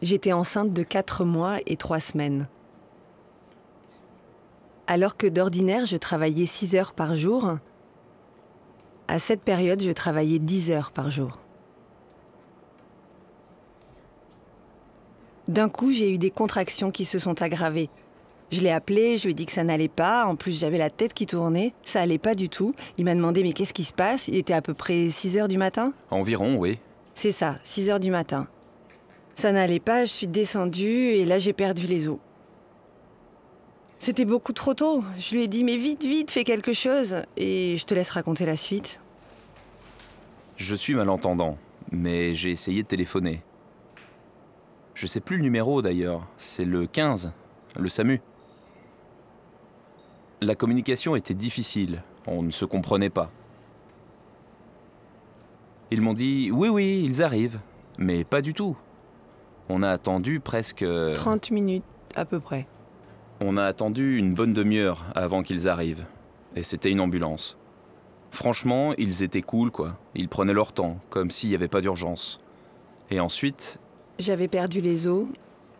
J'étais enceinte de 4 mois et 3 semaines. Alors que d'ordinaire, je travaillais 6 heures par jour, à cette période, je travaillais 10 heures par jour. D'un coup, j'ai eu des contractions qui se sont aggravées. Je l'ai appelé, je lui ai dit que ça n'allait pas. En plus, j'avais la tête qui tournait. Ça allait pas du tout. Il m'a demandé « Mais qu'est-ce qui se passe ?» Il était à peu près 6 heures du matin. Environ, oui. C'est ça, 6 heures du matin. Ça n'allait pas, je suis descendue et là, j'ai perdu les os. C'était beaucoup trop tôt. Je lui ai dit « Mais vite, vite, fais quelque chose !» Et je te laisse raconter la suite. Je suis malentendant, mais j'ai essayé de téléphoner. Je sais plus le numéro d'ailleurs, c'est le 15, le SAMU. La communication était difficile, on ne se comprenait pas. Ils m'ont dit « Oui, oui, ils arrivent », mais pas du tout. On a attendu presque... 30 minutes, à peu près. On a attendu une bonne demi-heure avant qu'ils arrivent. Et c'était une ambulance. Franchement, ils étaient cool, quoi. Ils prenaient leur temps, comme s'il n'y avait pas d'urgence. Et ensuite... J'avais perdu les os.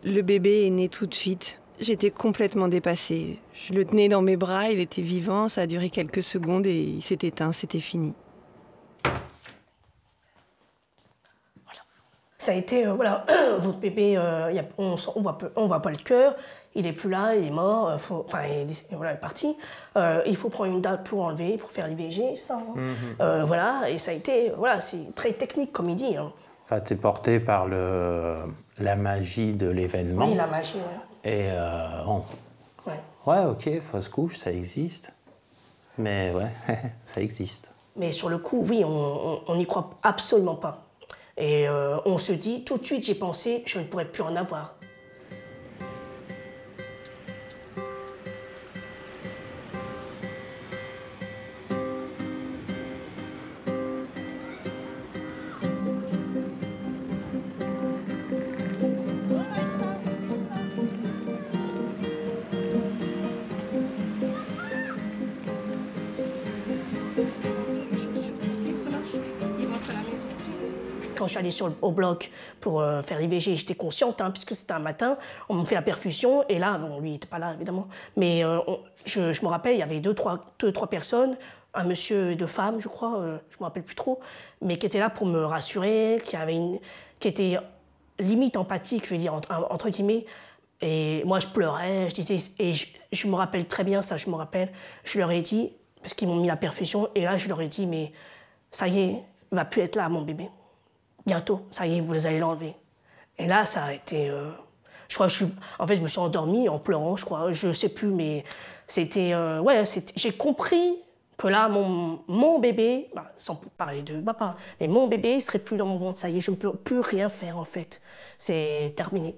Le bébé est né tout de suite. J'étais complètement dépassée. Je le tenais dans mes bras, il était vivant, ça a duré quelques secondes et il s'est éteint, c'était fini. Ça a été, voilà, votre bébé, on voit pas le cœur, il est plus là, il est mort, voilà, il est parti. Il faut prendre une date pour enlever, pour faire l'IVG, ça. Hein. Voilà, et ça a été, voilà, c'est très technique, comme il dit. Hein. Enfin, t'es porté par la magie de l'événement. Oui, la magie, ouais. Et ouais, ok, fausse couche, ça existe. Mais ouais, ça existe. Mais sur le coup, oui, on n'y croit absolument pas. Et on se dit, tout de suite, j'ai pensé, je ne pourrais plus en avoir. Quand je suis allée au bloc pour faire l'IVG, j'étais consciente, hein, puisque c'était un matin, on m'a fait la perfusion, et là, bon, lui, il n'était pas là, évidemment, mais je me rappelle, il y avait deux, trois personnes, un monsieur et deux femmes, je crois, je ne me rappelle plus trop, mais qui étaient là pour me rassurer, qui étaient limite empathiques, je veux dire, entre guillemets, et moi, je pleurais, je disais, et je me rappelle très bien ça, je me rappelle, je leur ai dit, parce qu'ils m'ont mis la perfusion, et là, je leur ai dit, mais ça y est, il ne va plus être là, mon bébé. Bientôt, ça y est, vous allez l'enlever. Et là, ça a été... je crois que en fait, je me suis endormie en pleurant, je crois. Je sais plus, mais c'était... ouais, j'ai compris que là, mon bébé, bah, sans parler de papa, mais mon bébé, il serait plus dans mon ventre. Ça y est, je ne peux plus rien faire, en fait. C'est terminé.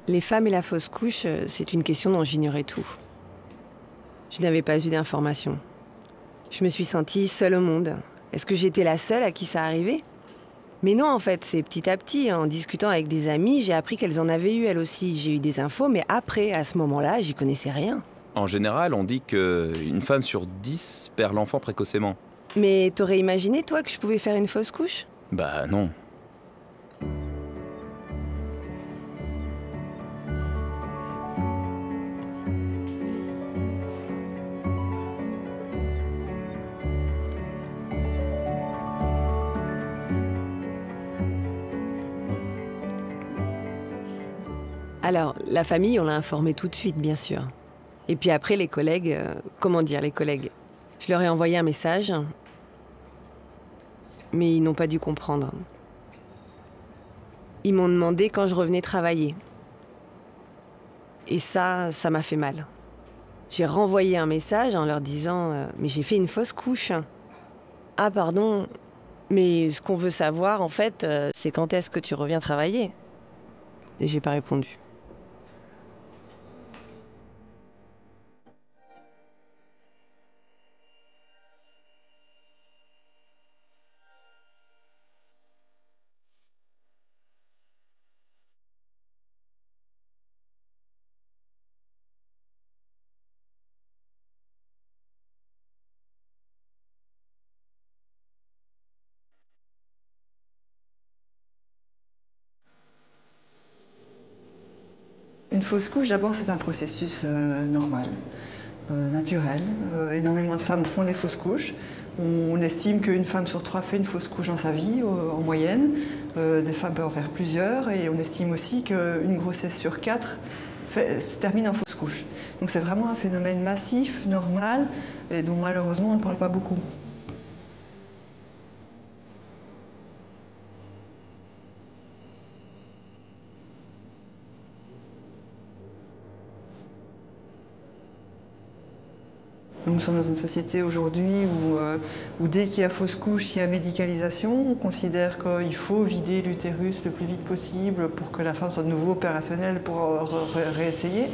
Les femmes et la fausse couche, c'est une question dont j'ignorais tout. Je n'avais pas eu d'informations. Je me suis sentie seule au monde. Est-ce que j'étais la seule à qui ça arrivait? Mais non, en fait, c'est petit à petit, en discutant avec des amies, j'ai appris qu'elles en avaient eu elles aussi. J'ai eu des infos, mais après, à ce moment-là, j'y connaissais rien. En général, on dit qu'une femme sur 10 perd l'enfant précocement. Mais t'aurais imaginé, toi, que je pouvais faire une fausse couche? Bah non. Alors, la famille, on l'a informée tout de suite, bien sûr. Et puis après, les collègues... comment dire, les collègues? Je leur ai envoyé un message, mais ils n'ont pas dû comprendre. Ils m'ont demandé quand je revenais travailler. Et ça m'a fait mal. J'ai renvoyé un message en leur disant « Mais j'ai fait une fausse couche. » Ah pardon, mais ce qu'on veut savoir, en fait, c'est quand est-ce que tu reviens travailler? Et j'ai pas répondu. Une fausse couche, d'abord, c'est un processus normal, naturel. Énormément de femmes font des fausses couches. On estime qu'une femme sur 3 fait une fausse couche dans sa vie, en moyenne. Des femmes peuvent en faire plusieurs. Et on estime aussi qu'une grossesse sur 4 se termine en fausse couche. Donc c'est vraiment un phénomène massif, normal, et dont malheureusement on ne parle pas beaucoup. Nous sommes dans une société aujourd'hui où dès qu'il y a fausse couche, il y a médicalisation. On considère qu'il faut vider l'utérus le plus vite possible pour que la femme soit de nouveau opérationnelle pour réessayer.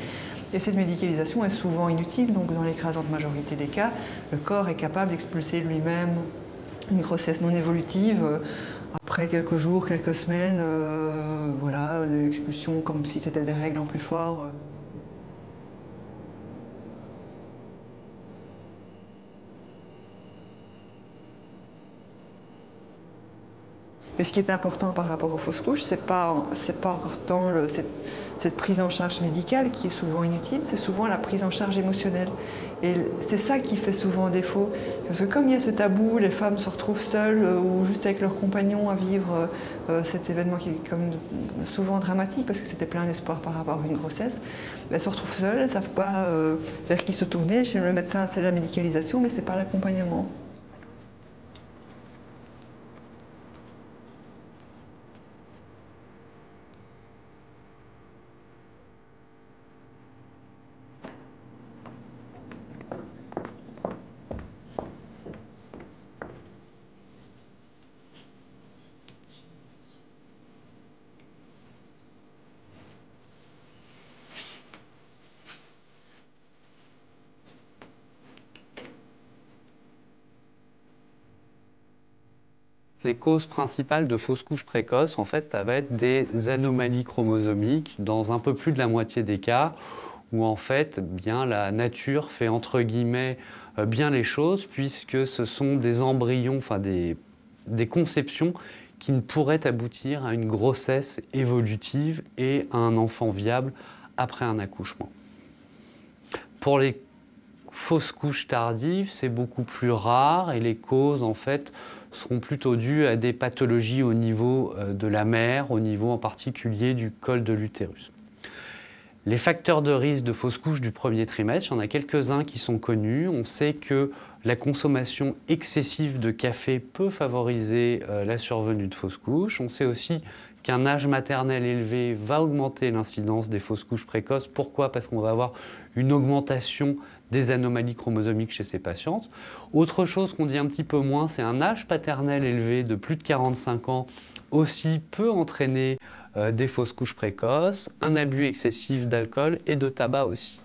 Et cette médicalisation est souvent inutile, donc dans l'écrasante majorité des cas, le corps est capable d'expulser lui-même une grossesse non évolutive. Après quelques jours, quelques semaines, voilà, une expulsion comme si c'était des règles en plus fort. Mais ce qui est important par rapport aux fausses couches, c'est pas tant cette prise en charge médicale qui est souvent inutile, c'est souvent la prise en charge émotionnelle. Et c'est ça qui fait souvent défaut. Parce que comme il y a ce tabou, les femmes se retrouvent seules ou juste avec leurs compagnons à vivre cet événement qui est comme souvent dramatique parce que c'était plein d'espoir par rapport à une grossesse. Elles se retrouvent seules, elles ne savent pas vers qui se tourner. Chez le médecin, c'est la médicalisation, mais ce n'est pas l'accompagnement. Les causes principales de fausses couches précoces, en fait, ça va être des anomalies chromosomiques dans un peu plus de la moitié des cas, où en fait, bien la nature fait entre guillemets bien les choses, puisque ce sont des embryons, enfin des conceptions qui ne pourraient aboutir à une grossesse évolutive et à un enfant viable après un accouchement. Pour les fausses couches tardives, c'est beaucoup plus rare et les causes, en fait, seront plutôt dues à des pathologies au niveau de la mère, au niveau en particulier du col de l'utérus. Les facteurs de risque de fausses couches du premier trimestre, il y en a quelques-uns qui sont connus. On sait que la consommation excessive de café peut favoriser la survenue de fausses couches. On sait aussi qu'un âge maternel élevé va augmenter l'incidence des fausses couches précoces. Pourquoi? Parce qu'on va avoir une augmentation des anomalies chromosomiques chez ces patientes. Autre chose qu'on dit un petit peu moins, c'est un âge paternel élevé de plus de 45 ans aussi peut entraîner des fausses couches précoces, un abus excessif d'alcool et de tabac aussi.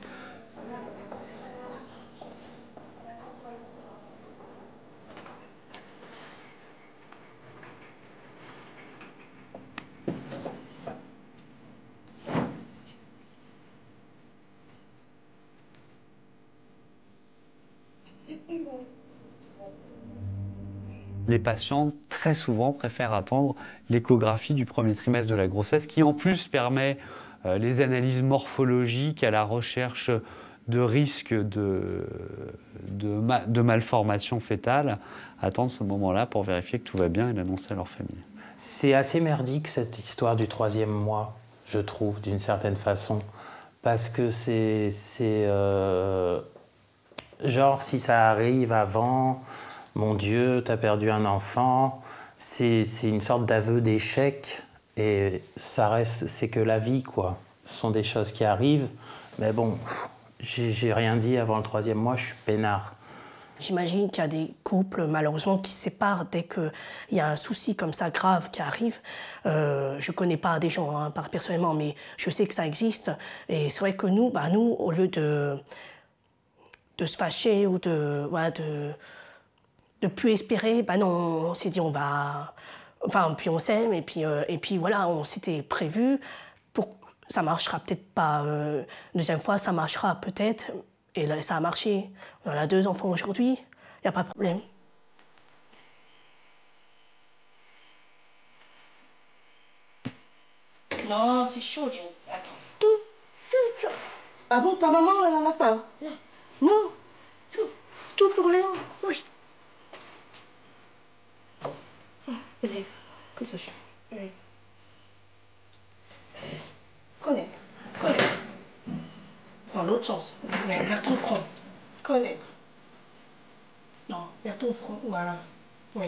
Les patients, très souvent, préfèrent attendre l'échographie du premier trimestre de la grossesse, qui en plus permet les analyses morphologiques à la recherche de risques de malformation fétale, attendre ce moment-là pour vérifier que tout va bien et l'annoncer à leur famille. C'est assez merdique cette histoire du 3e mois, je trouve, d'une certaine façon. Parce que c'est genre, si ça arrive avant, mon Dieu, t'as perdu un enfant, c'est une sorte d'aveu d'échec. Et ça reste, c'est que la vie, quoi. Ce sont des choses qui arrivent. Mais bon, j'ai rien dit avant le 3e mois, je suis peinard. J'imagine qu'il y a des couples, malheureusement, qui se séparent dès qu'il y a un souci comme ça grave qui arrive. Je ne connais pas des gens hein, personnellement, mais je sais que ça existe. Et c'est vrai que nous, au lieu de se fâcher ou de plus espérer, non, on s'est dit on va... Enfin, puis on s'aime, et puis voilà, on s'était prévu. Ça marchera peut-être pas. Deuxième fois, ça marchera peut-être. Et là, ça a marché. On a 2 enfants aujourd'hui, il n'y a pas de problème. Non, c'est chaud, Léo. Attends. Tout. Ah bon, ta maman, elle en a pas? Non. Non. Tout pour Léo? Oui. Élève, comme ça, oui. Connaître. Dans l'autre sens. Mais vers ton front. Connaître. Non, vers ton front, voilà. Oui.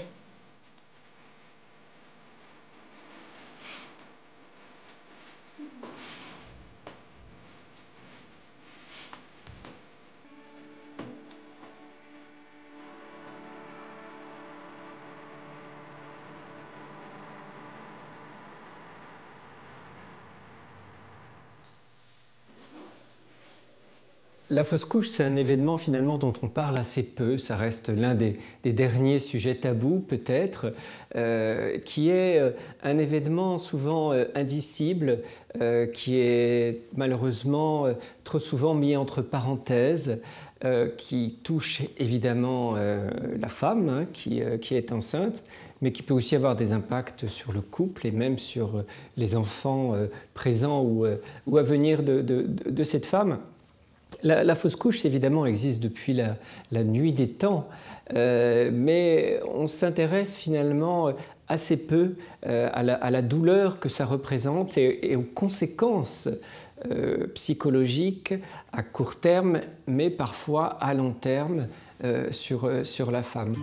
La fausse couche, c'est un événement finalement dont on parle assez peu. Ça reste l'un des derniers sujets tabous peut-être, qui est un événement souvent indicible, qui est malheureusement trop souvent mis entre parenthèses, qui touche évidemment la femme hein, qui est enceinte, mais qui peut aussi avoir des impacts sur le couple et même sur les enfants présents ou à venir de cette femme. La fausse couche, évidemment, existe depuis la nuit des temps, mais on s'intéresse finalement assez peu à la douleur que ça représente et aux conséquences psychologiques à court terme, mais parfois à long terme sur la femme.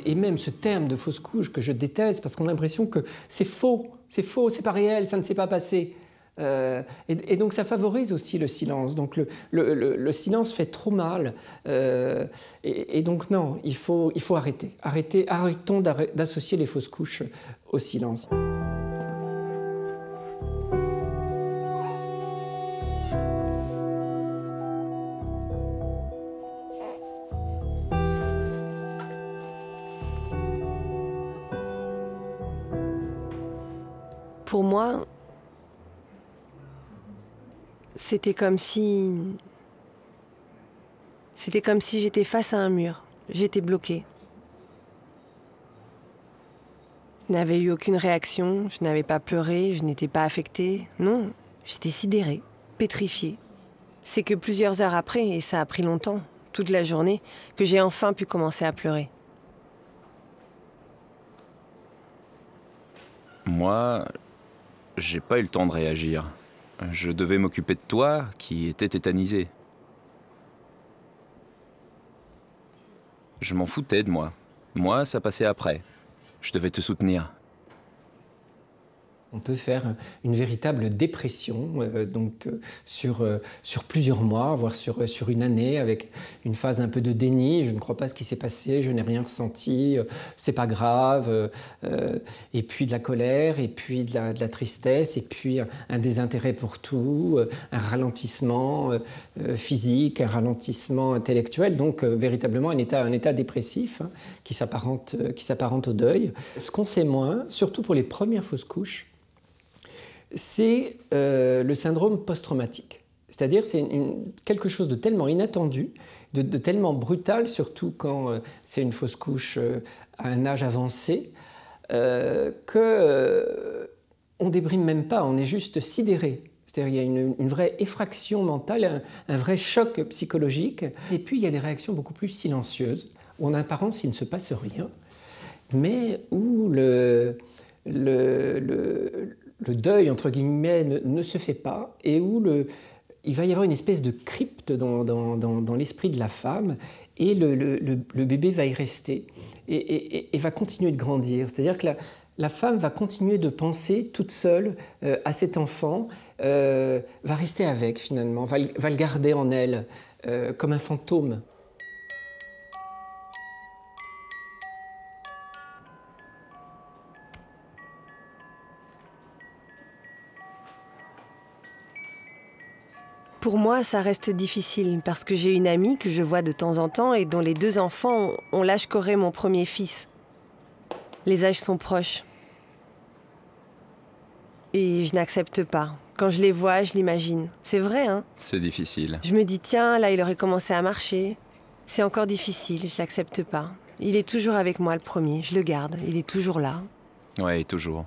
Et même ce terme de fausse couche que je déteste parce qu'on a l'impression que c'est faux, c'est pas réel, ça ne s'est pas passé. Et donc ça favorise aussi le silence. Donc le silence fait trop mal. Et donc non, il faut arrêter. Arrêtons d'associer les fausses couches au silence. Pour moi, c'était comme si j'étais face à un mur. J'étais bloquée. Je n'avais eu aucune réaction, je n'avais pas pleuré, je n'étais pas affectée. Non, j'étais sidérée, pétrifiée. C'est que plusieurs heures après, et ça a pris longtemps, toute la journée, que j'ai enfin pu commencer à pleurer. Moi, j'ai pas eu le temps de réagir. Je devais m'occuper de toi, qui étais tétanisé. Je m'en foutais de moi. Moi, ça passait après. Je devais te soutenir. On peut faire une véritable dépression, sur plusieurs mois, voire sur une année, avec une phase un peu de déni. Je ne crois pas ce qui s'est passé, je n'ai rien ressenti, c'est pas grave. Et puis de la colère, et puis de la tristesse, et puis un désintérêt pour tout, un ralentissement physique, un ralentissement intellectuel. Donc véritablement un état dépressif qui s'apparente au deuil. Ce qu'on sait moins, surtout pour les premières fausses couches, c'est le syndrome post-traumatique. C'est-à-dire c'est quelque chose de tellement inattendu, de tellement brutal, surtout quand c'est une fausse couche à un âge avancé, qu'on ne déprime même pas, on est juste sidéré. C'est-à-dire qu'il y a une vraie effraction mentale, un vrai choc psychologique. Et puis il y a des réactions beaucoup plus silencieuses, où en apparence il ne se passe rien, mais où le deuil, entre guillemets, ne se fait pas, et où il va y avoir une espèce de crypte dans l'esprit de la femme, et le bébé va y rester, et va continuer de grandir. C'est-à-dire que la femme va continuer de penser toute seule à cet enfant, va rester avec finalement, va le garder en elle, comme un fantôme. Pour moi, ça reste difficile parce que j'ai une amie que je vois de temps en temps et dont les 2 enfants ont l'âge qu'aurait mon premier fils. Les âges sont proches. Et je n'accepte pas. Quand je les vois, je l'imagine. C'est vrai, hein? C'est difficile. Je me dis, tiens, là, il aurait commencé à marcher. C'est encore difficile, je l'accepte pas. Il est toujours avec moi, le premier. Je le garde, il est toujours là. Ouais, toujours.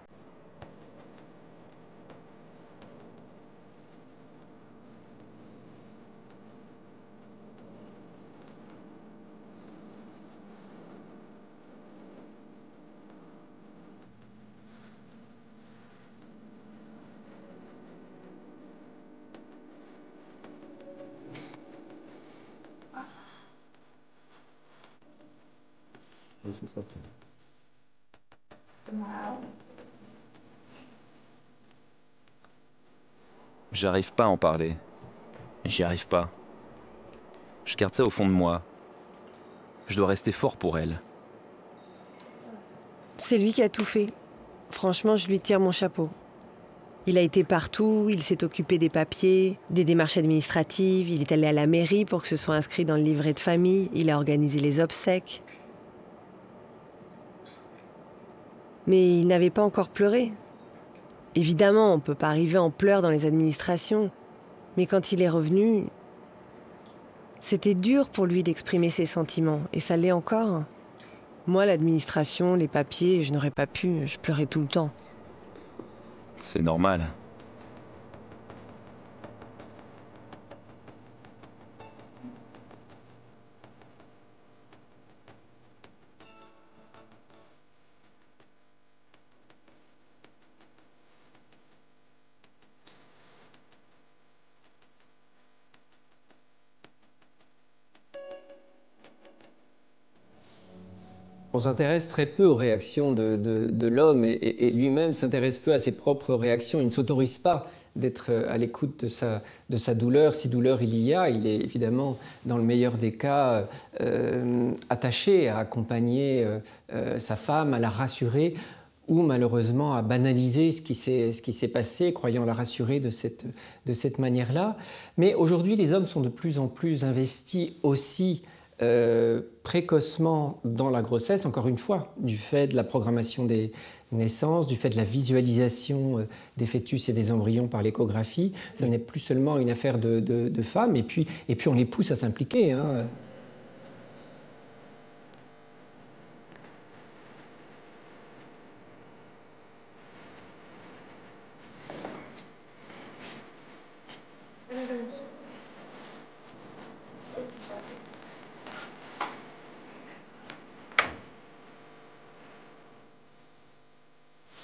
J'arrive pas à en parler. J'y arrive pas. Je garde ça au fond de moi. Je dois rester fort pour elle. C'est lui qui a tout fait. Franchement, je lui tire mon chapeau. Il a été partout, il s'est occupé des papiers, des démarches administratives, il est allé à la mairie pour que ce soit inscrit dans le livret de famille, il a organisé les obsèques. Mais il n'avait pas encore pleuré. Évidemment, on ne peut pas arriver en pleurs dans les administrations, mais quand il est revenu, c'était dur pour lui d'exprimer ses sentiments, et ça l'est encore. Moi, l'administration, les papiers, je n'aurais pas pu, je pleurais tout le temps. C'est normal. On s'intéresse très peu aux réactions de l'homme et lui-même s'intéresse peu à ses propres réactions. Il ne s'autorise pas d'être à l'écoute de sa douleur. Si douleur il y a, il est évidemment, dans le meilleur des cas, attaché à accompagner sa femme, à la rassurer, ou malheureusement à banaliser ce qui s'est passé, croyant la rassurer de cette manière-là. Mais aujourd'hui, les hommes sont de plus en plus investis aussi précocement dans la grossesse, encore une fois, du fait de la programmation des naissances, du fait de la visualisation des fœtus et des embryons par l'échographie. Ça n'est plus seulement une affaire de femmes, et puis on les pousse à s'impliquer, hein.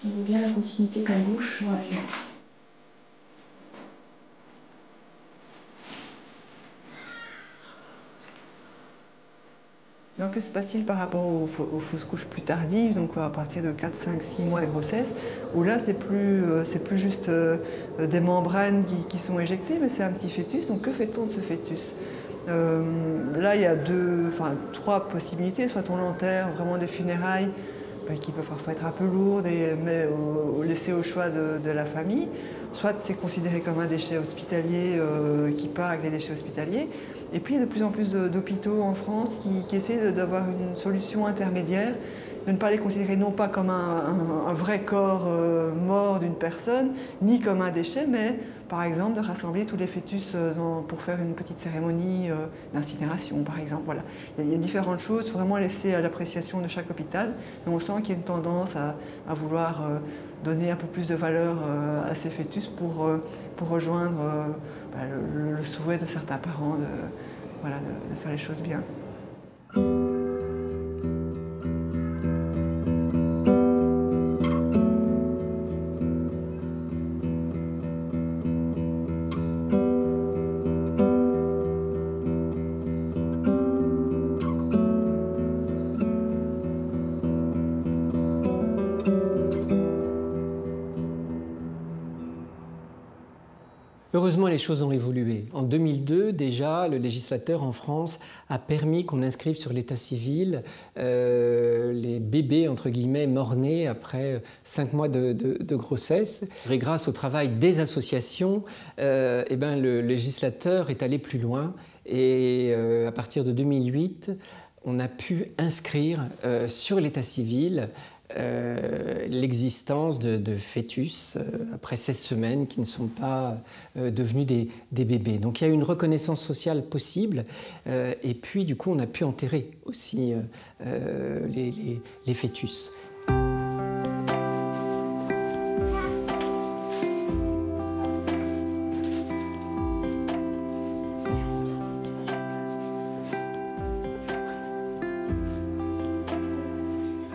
On voit bien la continuité de la bouche. Ouais. Donc que se passe-t-il par rapport aux fausses couches plus tardives, donc à partir de 4, 5, 6 mois de grossesse, où là c'est plus juste des membranes qui sont éjectées, mais c'est un petit fœtus. Donc que fait-on de ce fœtus? Là il y a trois possibilités, soit on l'enterre, vraiment des funérailles qui peuvent parfois être un peu lourdes, mais laissées au choix de la famille, soit c'est considéré comme un déchet hospitalier qui part avec les déchets hospitaliers. Et puis il y a de plus en plus d'hôpitaux en France qui essaient d'avoir une solution intermédiaire, de ne pas les considérer non pas comme un vrai corps mort d'une personne, ni comme un déchet, mais par exemple de rassembler tous les fœtus pour faire une petite cérémonie d'incinération, par exemple. Voilà. Il y a différentes choses, vraiment laissées à l'appréciation de chaque hôpital, mais on sent qu'il y a une tendance à vouloir donner un peu plus de valeur à ces fœtus pour rejoindre le souhait de certains parents de faire les choses bien. Heureusement, les choses ont évolué. En 2002, déjà, le législateur en France a permis qu'on inscrive sur l'état civil les bébés, entre guillemets, morts-nés après 5 mois de grossesse. Et grâce au travail des associations, le législateur est allé plus loin. Et à partir de 2008, on a pu inscrire sur l'état civil l'existence de fœtus après 16 semaines qui ne sont pas devenus des bébés. Donc il y a une reconnaissance sociale possible et puis du coup on a pu enterrer aussi les fœtus.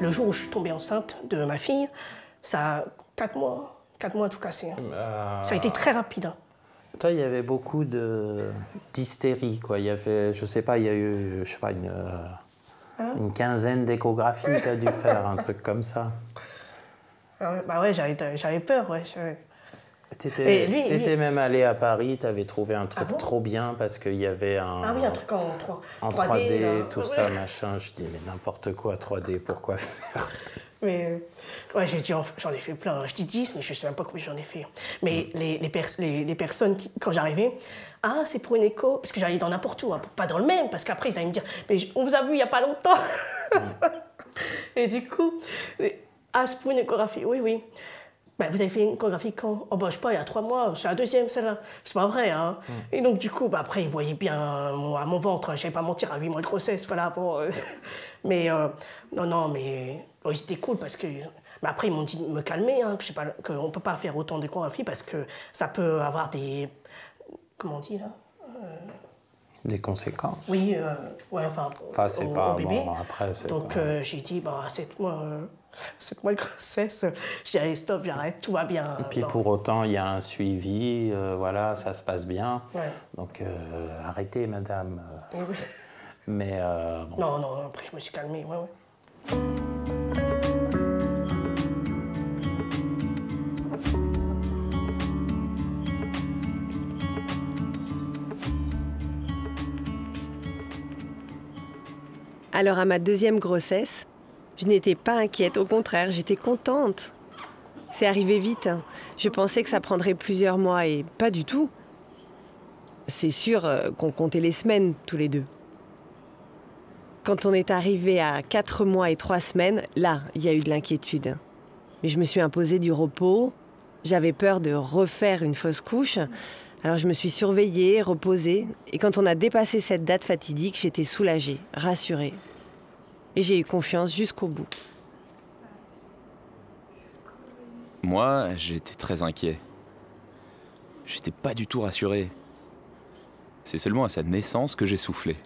Le jour où je suis tombée enceinte de ma fille, ça a 4 mois tout cassé. Ça a été très rapide. Il y avait beaucoup d'hystérie, quoi. Il y avait, je sais pas, il y a eu, une quinzaine d'échographies que tu as dû faire, un truc comme ça. Bah ouais, j'avais peur, ouais. T'étais même allé à Paris, t'avais trouvé un truc trop bien parce qu'il y avait un... Ah oui, un truc en 3D, là. tout ça, machin. Je dis, mais n'importe quoi, 3D, pourquoi faire? Mais ouais, j'en ai fait plein. Je dis 10, mais je sais même pas combien j'en ai fait. Mais les personnes, quand j'arrivais, ah, c'est pour une écho, parce que j'allais dans n'importe où, hein, pas dans le même, parce qu'après, ils allaient me dire, mais on vous a vu il y a pas longtemps. Et du coup, ah, c'est pour une échographie, oui. Ben, vous avez fait une échographie quand? Oh, ben, je sais pas, il y a 3 mois, c'est la deuxième, celle-là. C'est pas vrai, hein. Et donc, du coup, ben, après, ils voyaient bien mon ventre, je vais pas mentir, à 8 mois de grossesse, voilà, bon. Mais, non, mais ils étaient cool parce que. Mais après, ils m'ont dit de me calmer, hein, qu'on peut pas faire autant d'échographies parce que ça peut avoir des. Comment on dit, là? Des conséquences. Oui, ouais, enfin, c'est pas au bébé. Bon, après, donc, j'ai dit, bah, 7 mois de grossesse, j'ai dit, allez, stop, j'arrête, tout va bien. Et puis pour autant, il y a un suivi, voilà, ça se passe bien. Ouais. Donc, arrêtez, madame. Oui. Mais bon. Non, après, je me suis calmée, ouais. Alors à ma deuxième grossesse, je n'étais pas inquiète, au contraire, j'étais contente. C'est arrivé vite, hein. Je pensais que ça prendrait plusieurs mois et pas du tout. C'est sûr qu'on comptait les semaines tous les deux. Quand on est arrivé à 4 mois et 3 semaines, là, il y a eu de l'inquiétude. Mais je me suis imposé du repos, j'avais peur de refaire une fausse couche. Alors je me suis surveillée, reposée, et quand on a dépassé cette date fatidique, j'étais soulagée, rassurée. Et j'ai eu confiance jusqu'au bout. Moi, j'étais très inquiet. J'étais pas du tout rassuré. C'est seulement à sa naissance que j'ai soufflé.